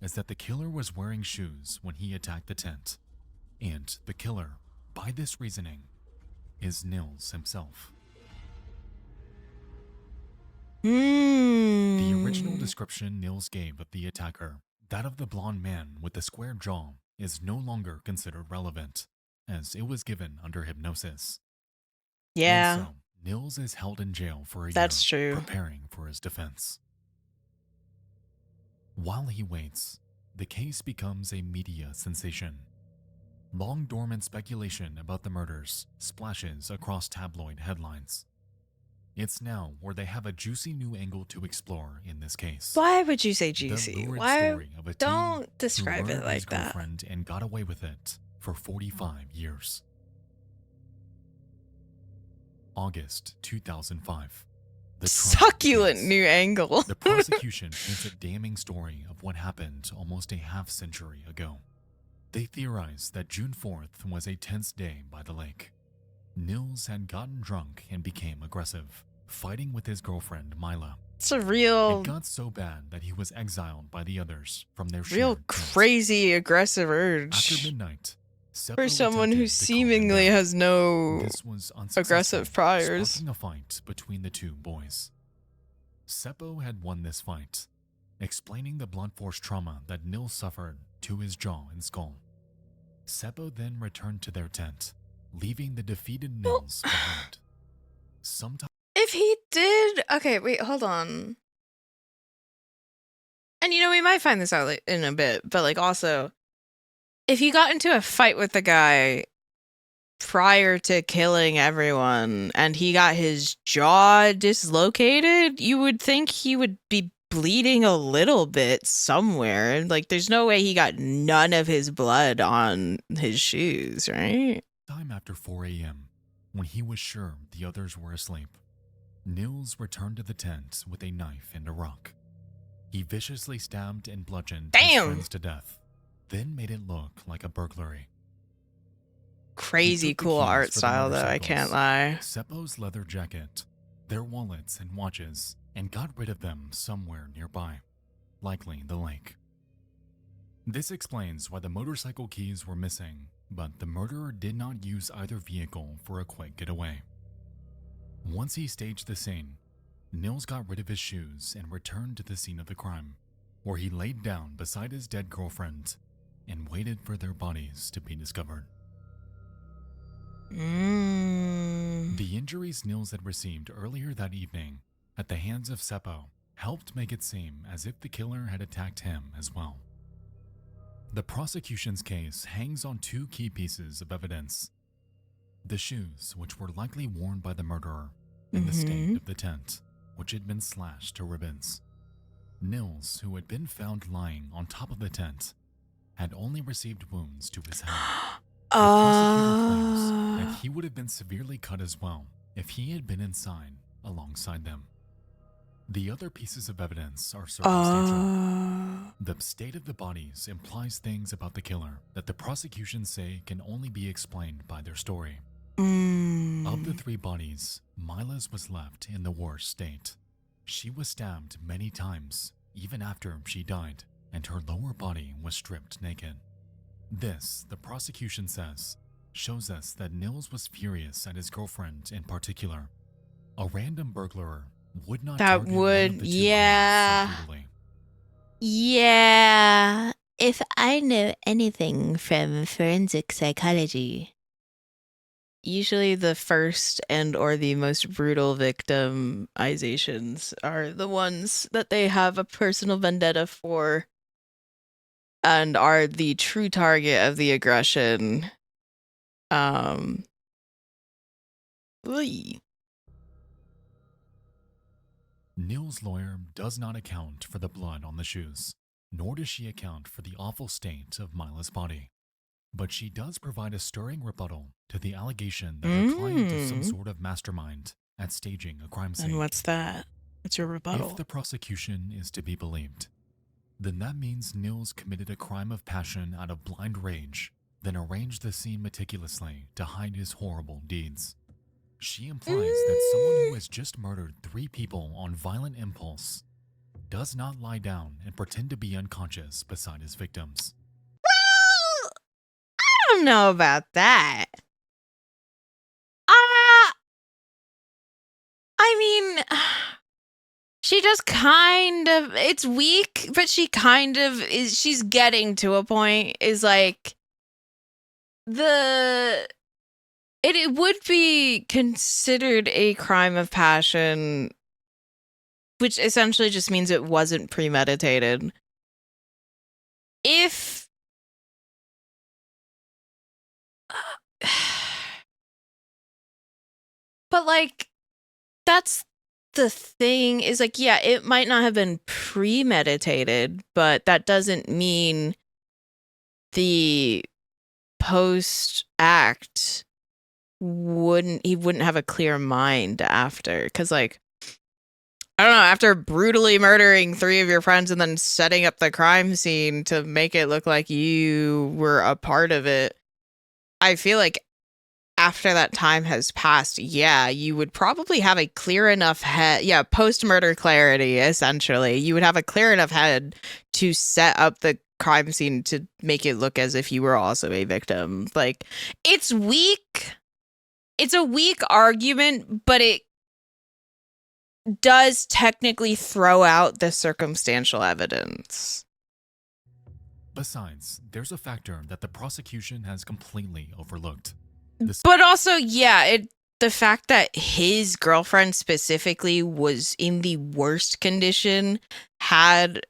is that the killer was wearing shoes when he attacked the tent, and the killer, by this reasoning, is Nils himself. The original description Nils gave of the attacker, that of the blonde man with the square jaw, is no longer considered relevant, as it was given under hypnosis. Yeah. And so, Nils is held in jail for a That's year, true. preparing for his defense. While he waits, the case becomes a media sensation. Long dormant speculation about the murders splashes across tabloid headlines. It's now where they have a juicy new angle to explore in this case. Why would you say The juicy? lurid Why? story of a teen Don't describe who it murdered like his that. girlfriend and got away with it for 45 years. August 2005. The trial Succulent begins. new angle. The prosecution paints a damning story of what happened almost a half-century ago. They theorize that June 4th was a tense day by the lake. Nils had gotten drunk and became aggressive, fighting with his girlfriend Mila. It's a real, It got so bad that he was exiled by the others from their real shared tent. crazy aggressive After urge midnight, Seppo for someone who attempted to calm them seemingly down. has no. This was unsuccessful, aggressive priors. sparking a fight between the two boys. Seppo had won this fight, explaining the blunt force trauma that Nils suffered to his jaw and skull. Seppo then returned to their tent, leaving the defeated Nils behind. Sometime If he did, okay, wait, hold on. And we might find this out in a bit, but also, if he got into a fight with the guy prior to killing everyone and he got his jaw dislocated, you would think he would be bleeding a little bit somewhere. Like, there's no way he got none of his blood on his shoes, right? Time after 4 a.m., when he was sure the others were asleep, Nils returned to the tent with a knife and a rock. He viciously stabbed and bludgeoned his friends to death, then made it look like a burglary. Crazy cool art style, though, I can't lie. Seppo's leather jacket, their wallets and watches, and got rid of them somewhere nearby, likely the lake. This explains why the motorcycle keys were missing, but the murderer did not use either vehicle for a quick getaway. Once he staged the scene, Nils got rid of his shoes and returned to the scene of the crime, where he laid down beside his dead girlfriend and waited for their bodies to be discovered. The injuries Nils had received earlier that evening at the hands of Seppo helped make it seem as if the killer had attacked him as well. The prosecution's case hangs on two key pieces of evidence: the shoes, which were likely worn by the murderer, and the state of the tent, which had been slashed to ribbons. Nils, who had been found lying on top of the tent, had only received wounds to his head. The prosecutor claims that he would have been severely cut as well if he had been inside alongside them. The other pieces of evidence are circumstantial. The state of the bodies implies things about the killer that the prosecution say can only be explained by their story. Of the three bodies, Mila's was left in the worst state. She was stabbed many times, even after she died, and her lower body was stripped naked. This, the prosecution says, shows us that Nils was furious at his girlfriend in particular. A random burglar would not target one of the two so brutally. Yeah, if I know anything from forensic psychology. Usually the first and or the most brutal victimizations are the ones that they have a personal vendetta for and are the true target of the aggression. Nils' lawyer does not account for the blood on the shoes, nor does she account for the awful state of Mila's body. But she does provide a stirring rebuttal to the allegation that her client is some sort of mastermind at staging a crime scene. And what's that? What's your rebuttal? If the prosecution is to be believed, then that means Nils committed a crime of passion out of blind rage, then arranged the scene meticulously to hide his horrible deeds. She implies that someone who has just murdered 3 people on violent impulse does not lie down and pretend to be unconscious beside his victims. Well, I don't know about that. I mean, she just kind of, it's weak, but she kind of is, she's getting to a point, is like, it would be considered a crime of passion, which essentially just means it wasn't premeditated. If but like, that's the thing, is like, yeah, it might not have been premeditated, but that doesn't mean the post act he wouldn't have a clear mind after, because like, I don't know, after brutally murdering 3 of your friends and then setting up the crime scene to make it look like you were a part of it, I feel like after that time has passed, yeah, you would probably have a clear enough head. Yeah, post-murder clarity, essentially. You would have a clear enough head to set up the crime scene to make it look as if you were also a victim. Like, it's weak. It's a weak argument, but it does technically throw out the circumstantial evidence. Besides, there's a factor that the prosecution has completely overlooked. But also, yeah, the fact that his girlfriend specifically was in the worst condition, had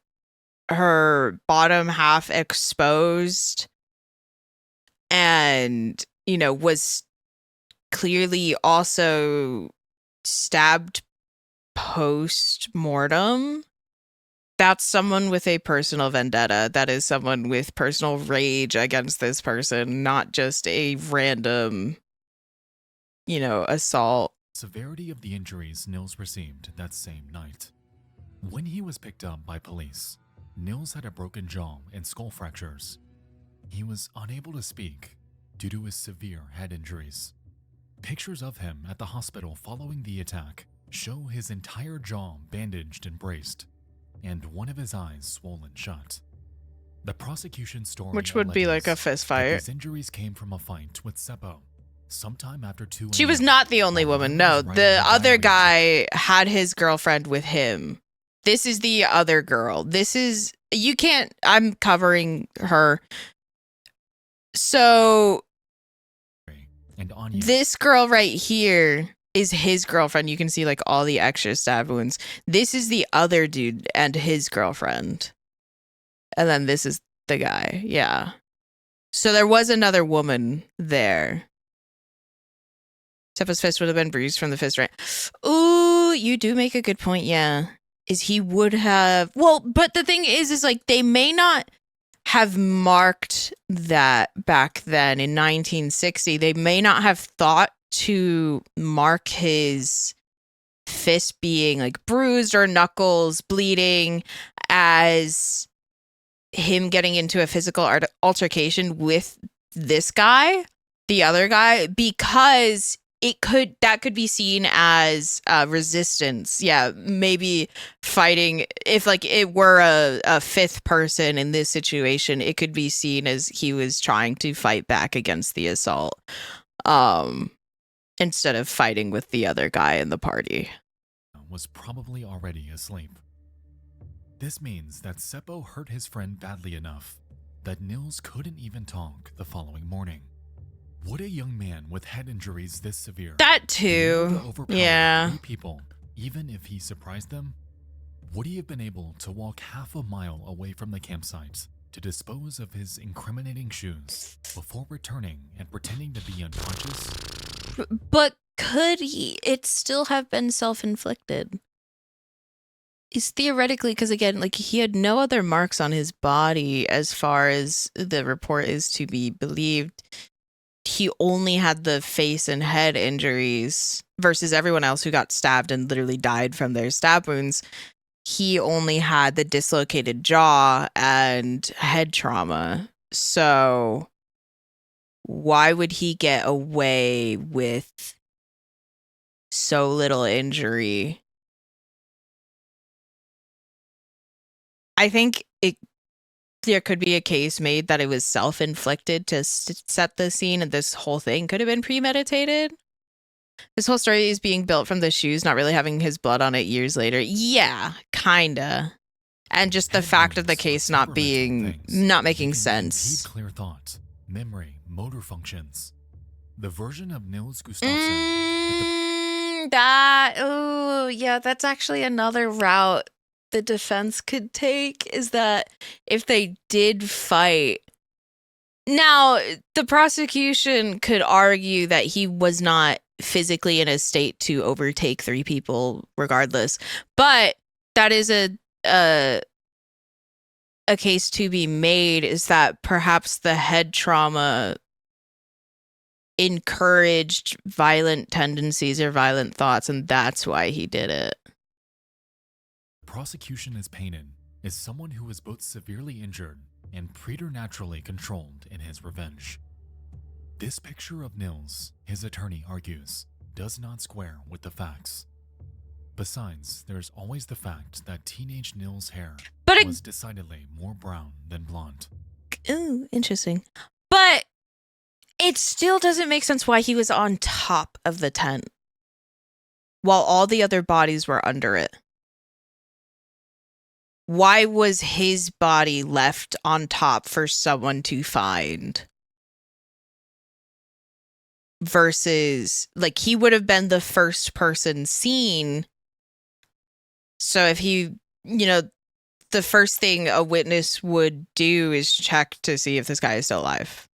her bottom half exposed, and, you know, was clearly also stabbed post-mortem. That's someone with a personal vendetta. That is someone with personal rage against this person, not just a random, assault. Severity of the injuries Nils received that same night. When he was picked up by police, Nils had a broken jaw and skull fractures. He was unable to speak due to his severe head injuries. Pictures of him at the hospital following the attack show his entire jaw bandaged and braced, and one of his eyes swollen shut. The prosecution story, Which would be like a fist fight. These injuries came from a fight with Seppo sometime after 2 a.m. She was not the only woman. No, the other guy had his girlfriend with him. This is the other girl. I'm covering her. So and Anya. This girl right here is his girlfriend. You can see like all the extra stab wounds. This is the other dude and his girlfriend. And then this is the guy. Yeah. So there was another woman there. Seppo's fist would have been bruised from the fist, right? Ooh, you do make a good point. Yeah. Is he would have. Well, but the thing is like they may not have marked that back then in 1960. They may not have thought to mark his fist being like bruised or knuckles bleeding as him getting into a physical altercation with this guy, the other guy, because that could be seen as resistance. Yeah, maybe fighting. If like it were a fifth person in this situation, it could be seen as he was trying to fight back against the assault, instead of fighting with the other guy in the party. Was probably already asleep. This means that Seppo hurt his friend badly enough that Nils couldn't even talk the following morning. Would a young man with head injuries this severe that too overpower 3 people, even if he surprised them? Would he have been able to walk half a mile away from the campsite to dispose of his incriminating shoes before returning and pretending to be unconscious? But could it still have been self-inflicted? Is theoretically, because again, like he had no other marks on his body as far as the report is to be believed. He only had the face and head injuries versus everyone else who got stabbed and literally died from their stab wounds. He only had the dislocated jaw and head trauma. So why would he get away with so little injury? I think there could be a case made that it was self-inflicted to set the scene, and this whole thing could have been premeditated. This whole story is being built from the shoes not really having his blood on it years later. Yeah, kinda. And just the fact of the case not making sense. Clear thought, memory, motor functions. The version of Nils Gustafsson. That's actually another route the defense could take, is that if they did fight. Now, the prosecution could argue that he was not physically in a state to overtake 3 people regardless, but that is a case to be made, is that perhaps the head trauma encouraged violent tendencies or violent thoughts, and that's why he did it. Prosecution is painted as someone who was both severely injured and preternaturally controlled in his revenge. This picture of Nils, his attorney argues, does not square with the facts. Besides, there's always the fact that teenage Nils' hair was decidedly more brown than blonde. Ooh, interesting. But it still doesn't make sense why he was on top of the tent while all the other bodies were under it. Why was his body left on top for someone to find? Versus, like, he would have been the first person seen. So if he, the first thing a witness would do is check to see if this guy is still alive.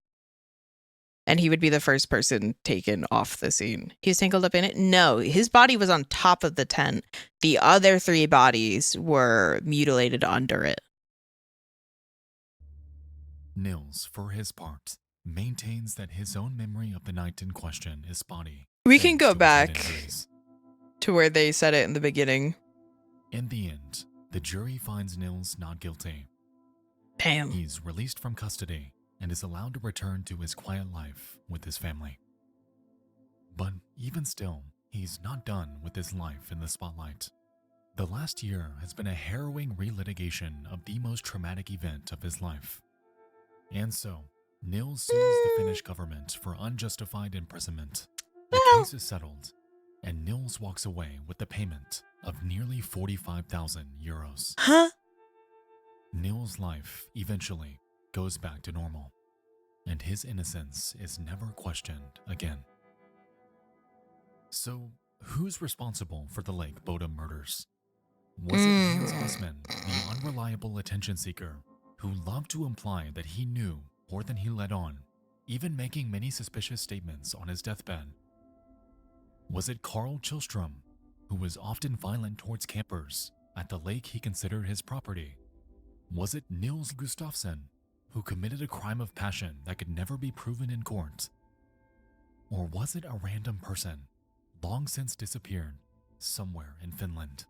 and he would be the first person taken off the scene. He was tangled up in it? No, his body was on top of the tent. The other 3 bodies were mutilated under it. Nils, for his part, maintains that his own memory of the night in question is spotty. We can go thanks to his head back injuries. to where they said it in the beginning. In the end, the jury finds Nils not guilty. Damn. He's released from custody and is allowed to return to his quiet life with his family. But even still, he's not done with his life in the spotlight. The last year has been a harrowing relitigation of the most traumatic event of his life. And so, Nils sues the Finnish government for unjustified imprisonment. The case is settled, and Nils walks away with the payment of nearly 45,000 euros. Huh? Nils' life eventually goes back to normal, and his innocence is never questioned again. So, who's responsible for the Lake Bodom murders? Was it Hans Osman, the unreliable attention seeker, who loved to imply that he knew more than he let on, even making many suspicious statements on his deathbed? Was it Carl Chillstrom, who was often violent towards campers at the lake he considered his property? Was it Nils Gustafsson, who committed a crime of passion that could never be proven in court? Or was it a random person, long since disappeared, somewhere in Finland?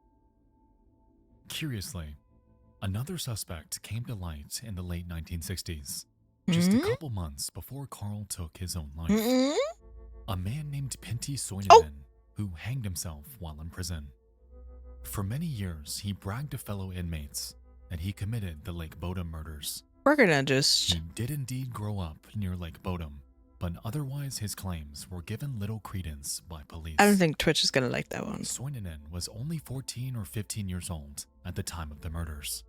Curiously, another suspect came to light in the late 1960s, just a couple months before Carl took his own life. A man named Pentti Soininen, who hanged himself while in prison. For many years, he bragged to fellow inmates that he committed the Lake Bodom murders. We're gonna just... He did indeed grow up near Lake Bodom, but otherwise his claims were given little credence by police. I don't think Twitch is gonna like that one. Soininen was only 14 or 15 years old at the time of the murders,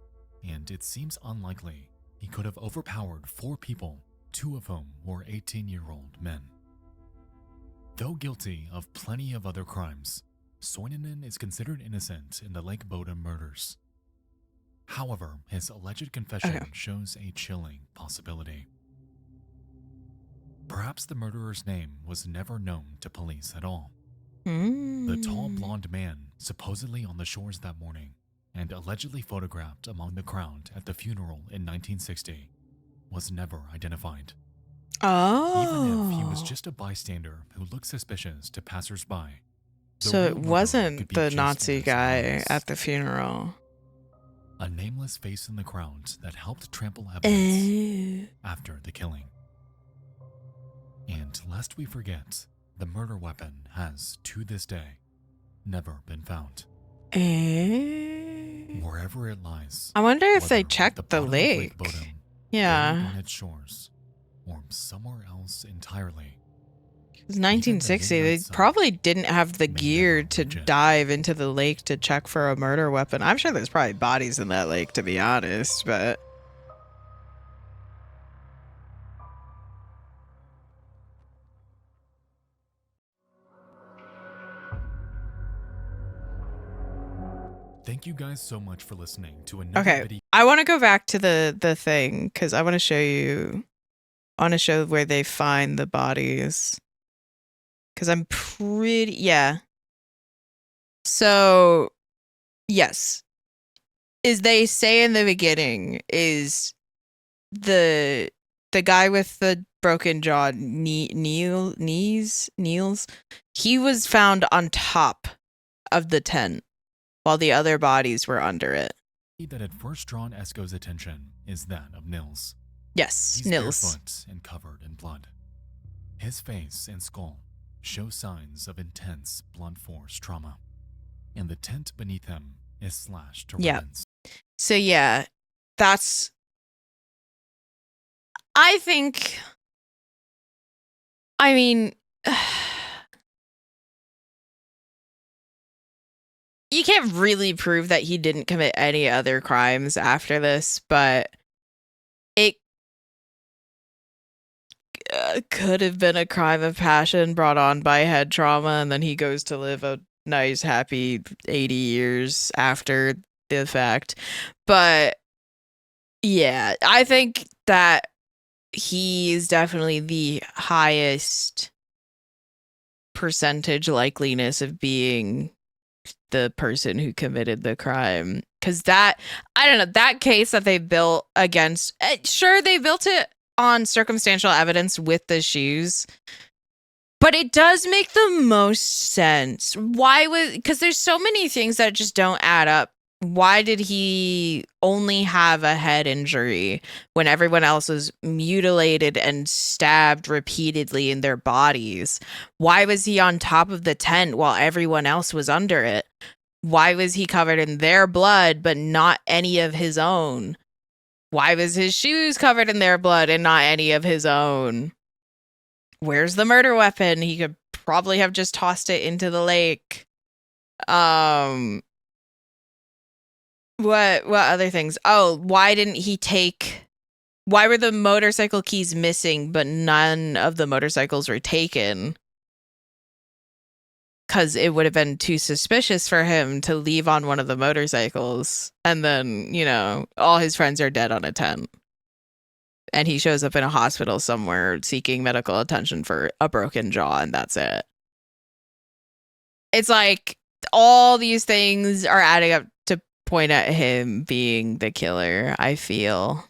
and it seems unlikely he could have overpowered 4 people, 2 of whom were 18-year-old men. Though guilty of plenty of other crimes, Soininen is considered innocent in the Lake Bodom murders. However, his alleged confession shows a chilling possibility. Perhaps the murderer's name was never known to police at all. The tall blonde man, supposedly on the shores that morning, and allegedly photographed among the crowd at the funeral in 1960, was never identified. Even if he was just a bystander who looked suspicious to passers-by. So it wasn't the Nazi guy at the funeral. A nameless face in the crowd that helped trample evidence after the killing. And lest we forget, the murder weapon has, to this day, never been found. Wherever it lies. I wonder if whether they at checked the bottom of lake. Bodom, Yeah. on its shores, or somewhere else entirely. It was 1960. They probably didn't have the gear to dive into the lake to check for a murder weapon. I'm sure there's probably bodies in that lake, to be honest, but... Thank you guys so much for listening to another video. I want to go back to the thing, because I want to show you... I want to show where they find the bodies. Because I'm pretty... Yeah. So, yes. Is they say in the beginning is the guy with the broken jaw, Niels, he was found on top of the tent while the other bodies were under it. That had first drawn Esko's attention is that of Nils. Yes, He's Nils. barefoot and covered in blood. His face and skull show signs of intense blunt force trauma, and the tent beneath him is slashed to ribbons. So yeah, that's... I think... I mean... You can't really prove that he didn't commit any other crimes after this, but it could have been a crime of passion brought on by head trauma, and then he goes to live a nice, happy 80 years after the fact. But yeah, I think that he is definitely the highest percentage likeliness of being the person who committed the crime. Because that, I don't know, that case that they built against, sure, they built it on circumstantial evidence with the shoes, but it does make the most sense. Because there's so many things that just don't add up. Why did he only have a head injury when everyone else was mutilated and stabbed repeatedly in their bodies? Why was he on top of the tent while everyone else was under it? Why was he covered in their blood but not any of his own? Why was his shoes covered in their blood and not any of his own? Where's the murder weapon? He could probably have just tossed it into the lake. What other things? Oh, why were the motorcycle keys missing but none of the motorcycles were taken? Because it would have been too suspicious for him to leave on one of the motorcycles and then, all his friends are dead on a tent. And he shows up in a hospital somewhere seeking medical attention for a broken jaw, and that's it. It's like all these things are adding up to point at him being the killer, I feel.